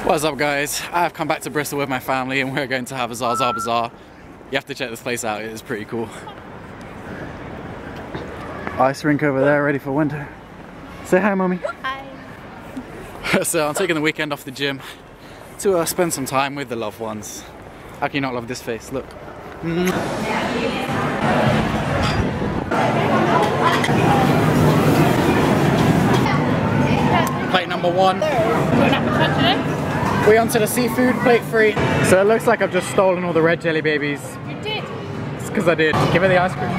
What's up guys? I've come back to Bristol with my family and we're going to have a Zaza Bazaar. You have to check this place out, it is pretty cool. Ice rink over there ready for winter. Say hi mommy. Hi. So I'm taking the weekend off the gym to spend some time with the loved ones. How can you not love this face? Look. Plate number 1. We onto the seafood, plate 3. So it looks like I've just stolen all the red jelly babies. You did? It's because I did. Give her the ice cream.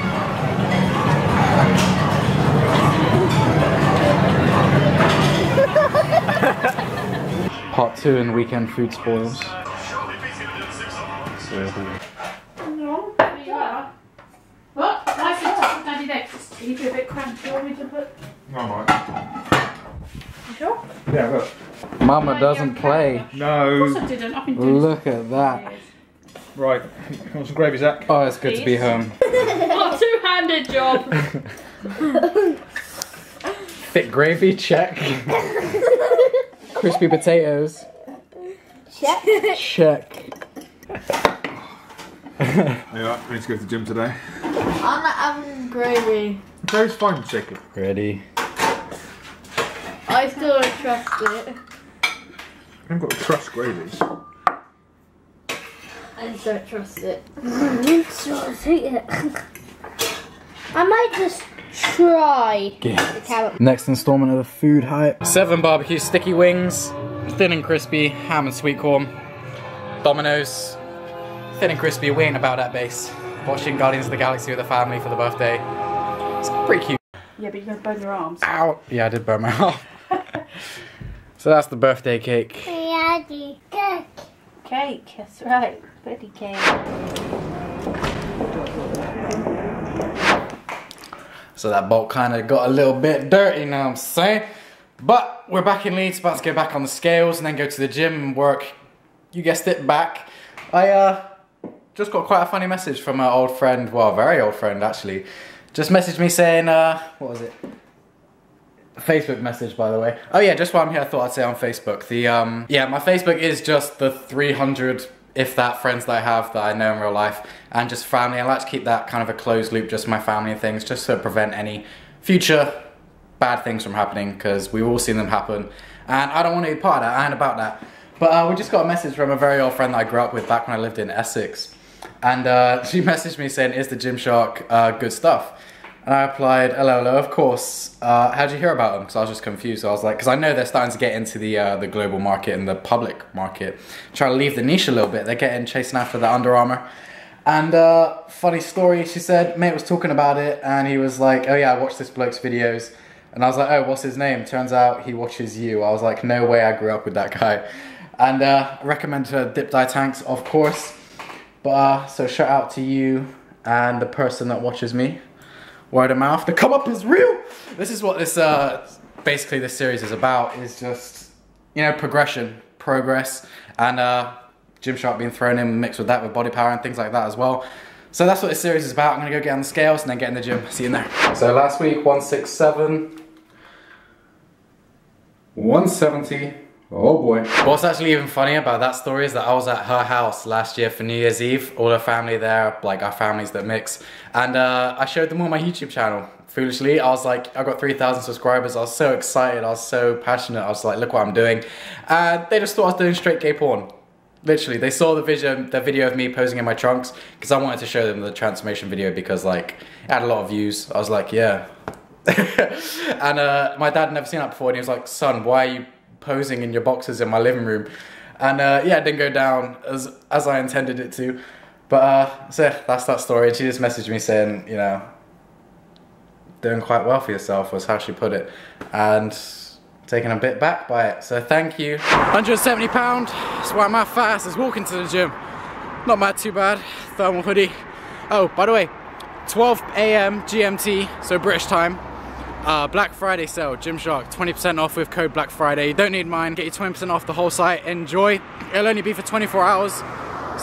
Part 2 in weekend food spoils. No, there you are. What? Why is it Daddy next? You do a bit cramped. Do you want me to put? Alright. You sure? Yeah, look. Mama doesn't play. Of No. course I didn't. I've been doing Look at that. Right. Want some gravy, Zach? Oh, it's good to be home. What a two-handed job. Thick gravy, check. Crispy potatoes. Check. Check. Yeah, I need to go to the gym today. I'm not having gravy. Gravy's fine, chicken. Ready. I still don't trust it. I haven't got to trust gravy. I just don't trust it. I might just try the carrot. Next installment of the food hype. 7 barbecue sticky wings, thin and crispy, ham and sweet corn. Domino's, thin and crispy, we ain't about that base. Watching Guardians of the Galaxy with the family for the birthday. It's pretty cute. Yeah, but you're going to burn your arms. Ow! Yeah, I did burn my arm. So that's the birthday cake. Daddy, cake. Cake, that's right. Birthday cake. So that bolt kind of got a little bit dirty, know what I'm saying? But we're back in Leeds, about to go back on the scales and then go to the gym and work, you guessed it, back. I just got quite a funny message from an old friend, well, a very old friend actually. Just messaged me saying, what was it? A Facebook message, by the way. Oh yeah, just while I'm here, I thought I'd say on Facebook. Yeah, my Facebook is just the 300, if that, friends that I have that I know in real life, and just family. I like to keep that kind of a closed loop, just my family and things, just to prevent any future bad things from happening, because we've all seen them happen, and I don't want to be part of that, I ain't about that. But we just got a message from a very old friend that I grew up with back when I lived in Essex, and she messaged me saying, is the Gymshark good stuff? And I replied, hello, of course. How'd you hear about them? Because I was just confused. So I was like, because I know they're starting to get into the global market and the public market. Trying to leave the niche a little bit. They're getting chasing after the Under Armour. And funny story, she said, mate was talking about it and he was like, oh yeah, I watched this bloke's videos. And I was like, oh, what's his name? Turns out he watches you. I was like, no way I grew up with that guy. And I recommend her Dip Dye Tanks, of course. But so shout out to you and the person that watches me. Word of mouth, the come up is real. This is what this basically this series is about, is just, you know, progression, progress, and Gymshark being thrown in mixed with that with BODYPOWER and things like that as well. So that's what this series is about. I'm gonna go get on the scales and then get in the gym. See you in there. So last week 167, 170. Oh boy. What's actually even funny about that story is that I was at her house last year for New Year's Eve, all her family there, like our families that mix, and I showed them all my YouTube channel. Foolishly, I was like, I got 3,000 subscribers, I was so excited, I was so passionate, I was like, look what I'm doing. And they just thought I was doing straight gay porn. Literally, they saw the video of me posing in my trunks, because I wanted to show them the transformation video because like, it had a lot of views. I was like, yeah. And my dad had never seen that before and he was like, son, why are you posing in your boxes in my living room? And yeah, it didn't go down as I intended it to. But so yeah, that's that story. And she just messaged me saying, you know, doing quite well for yourself was how she put it. And taken a bit back by it. So thank you. 170 pound, that's why I'm at fast, is walking to the gym. Not mad too bad, thermal hoodie. Oh, by the way, 12 AM GMT, so British time. Black Friday sale, Gymshark, 20% off with code Black Friday. You don't need mine, get you 20% off the whole site, enjoy. It'll only be for 24 hours,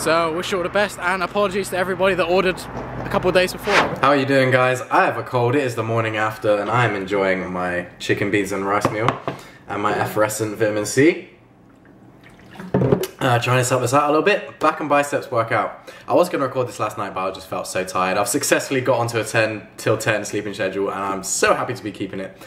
so wish you all the best, and apologies to everybody that ordered a couple of days before. How are you doing, guys? I have a cold, it is the morning after, and I'm enjoying my chicken beans and rice meal, and my effervescent vitamin C. Trying to help us out a little bit. Back and biceps workout. I was going to record this last night, but I just felt so tired. I've successfully got onto a 10 till 10 sleeping schedule, and I'm so happy to be keeping it.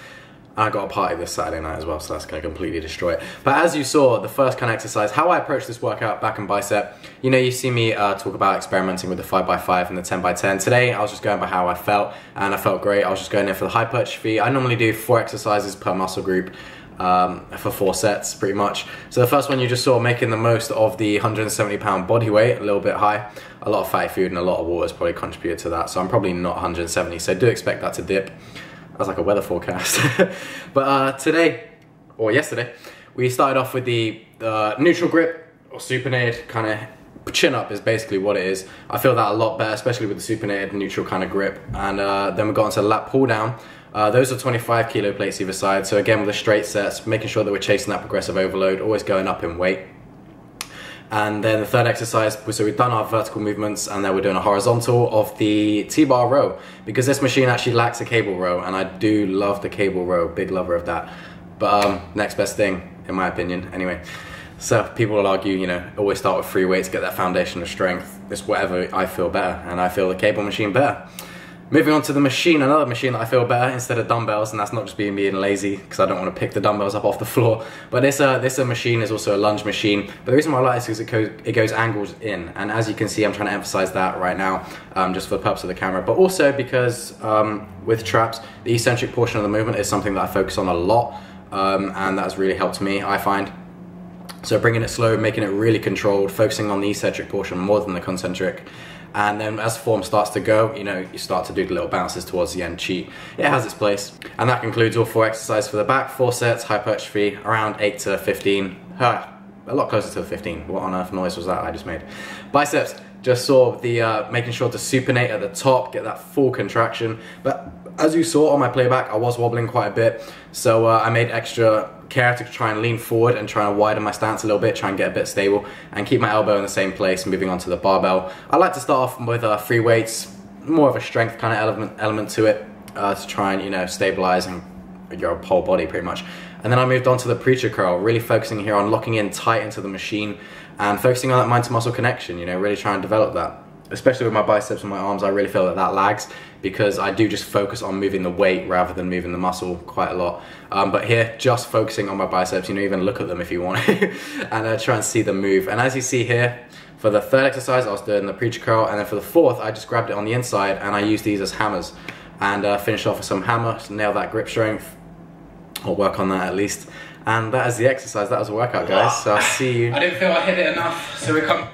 I got a party this Saturday night as well, so that's going to completely destroy it. But as you saw, the first kind of exercise, how I approach this workout, back and bicep, you know, you see me talk about experimenting with the 5x5 and the 10x10. Today, I was just going by how I felt, and I felt great. I was just going in for the hypertrophy. I normally do 4 exercises per muscle group for 4 sets, pretty much. So the first one you just saw, making the most of the 170-pound body weight, a little bit high. A lot of fatty food and a lot of water has probably contributed to that, so I'm probably not 170, so do expect that to dip. That's like a weather forecast. But today, or yesterday, we started off with the neutral grip, or supinated, kind of chin up is basically what it is. I feel that a lot better, especially with the supinated neutral kind of grip. And then we got into lat pull down. Those are 25 kilo plates either side. So again, with the straight sets, making sure that we're chasing that progressive overload, always going up in weight. And then the third exercise, so we've done our vertical movements, and then we're doing a horizontal of the T-bar row, because this machine actually lacks a cable row, and I do love the cable row, big lover of that. But next best thing, in my opinion, anyway. So people will argue, you know, always start with free weights, get that foundation of strength. It's whatever I feel better, and I feel the cable machine better. Moving on to the machine, another machine that I feel better instead of dumbbells, and that's not just being lazy, because I don't want to pick the dumbbells up off the floor. But this machine is also a lunge machine. But the reason why I like this is it goes angles in, and as you can see, I'm trying to emphasize that right now, just for the purpose of the camera. But also because with traps, the eccentric portion of the movement is something that I focus on a lot, and that's really helped me, I find. So bringing it slow, making it really controlled, focusing on the eccentric portion more than the concentric. And then as form starts to go, you know, you start to do the little bounces towards the end, cheat. It has its place. And that concludes all 4 exercises for the back, 4 sets, hypertrophy, around 8 to 15. A lot closer to 15. What on earth noise was that I just made? Biceps, just saw the making sure to supinate at the top, get that full contraction. But as you saw on my playback, I was wobbling quite a bit. So I made extra care to try and lean forward and try and widen my stance a little bit, try and get a bit stable and keep my elbow in the same place, moving on to the barbell. I like to start off with free weights, more of a strength kind of element to it, to try and, you know, stabilize and your whole body pretty much. And then I moved on to the preacher curl, really focusing here on locking in tight into the machine and focusing on that mind to muscle connection, you know, really trying to develop that. Especially with my biceps and my arms, I really feel that that lags, because I do just focus on moving the weight rather than moving the muscle quite a lot. But here, just focusing on my biceps, you know, even look at them if you want, and try and see them move. And as you see here, for the third exercise, I was doing the preacher curl, and then for the fourth, I just grabbed it on the inside, and I used these as hammers, and finished off with some hammer to nail that grip strength, or work on that at least. And that is the exercise, that was a workout, guys. So I'll see you. I didn't feel I hit it enough, so we come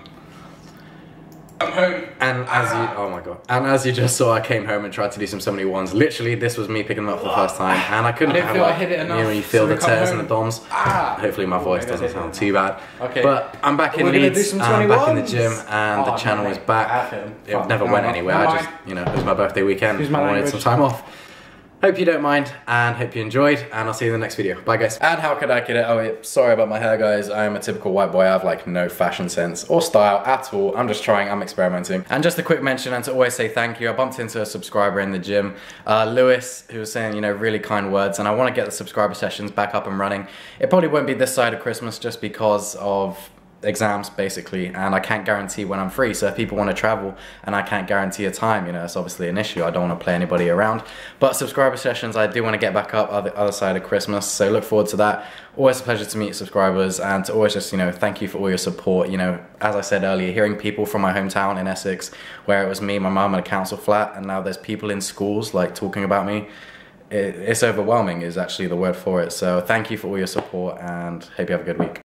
home. And as you, oh my god, and as you just saw, I came home and tried to do some 71s. Literally, this was me picking them up for the first time, and I couldn't have, like, hit it enough, you know, when you feel so the tears and the DOMs. Hopefully my voice doesn't sound too bad. Okay. But I'm back in Leeds, I'm back in the gym, and the channel is back. It never went anywhere, I just, you know, it was my birthday weekend, I wanted some time off. Hope you don't mind, and hope you enjoyed, and I'll see you in the next video. Bye, guys. And how could I kid it? Oh, wait, sorry about my hair, guys. I am a typical white boy. I have, like, no fashion sense or style at all. I'm just trying, I'm experimenting. And just a quick mention, and to always say thank you, I bumped into a subscriber in the gym, Lewis, who was saying, you know, really kind words, and I want to get the subscriber sessions back up and running. It probably won't be this side of Christmas just because of exams, basically, and I can't guarantee when I'm free. So if people want to travel and I can't guarantee a time, you know, it's obviously an issue. I don't want to play anybody around. But subscriber sessions, I do want to get back up the other side of Christmas, so look forward to that. Always a pleasure to meet subscribers, and to always just, you know, thank you for all your support. You know, as I said earlier, hearing people from my hometown in Essex, where it was me, my mum, and a council flat, and now there's people in schools like talking about me, it's overwhelming is actually the word for it. So thank you for all your support, and hope you have a good week.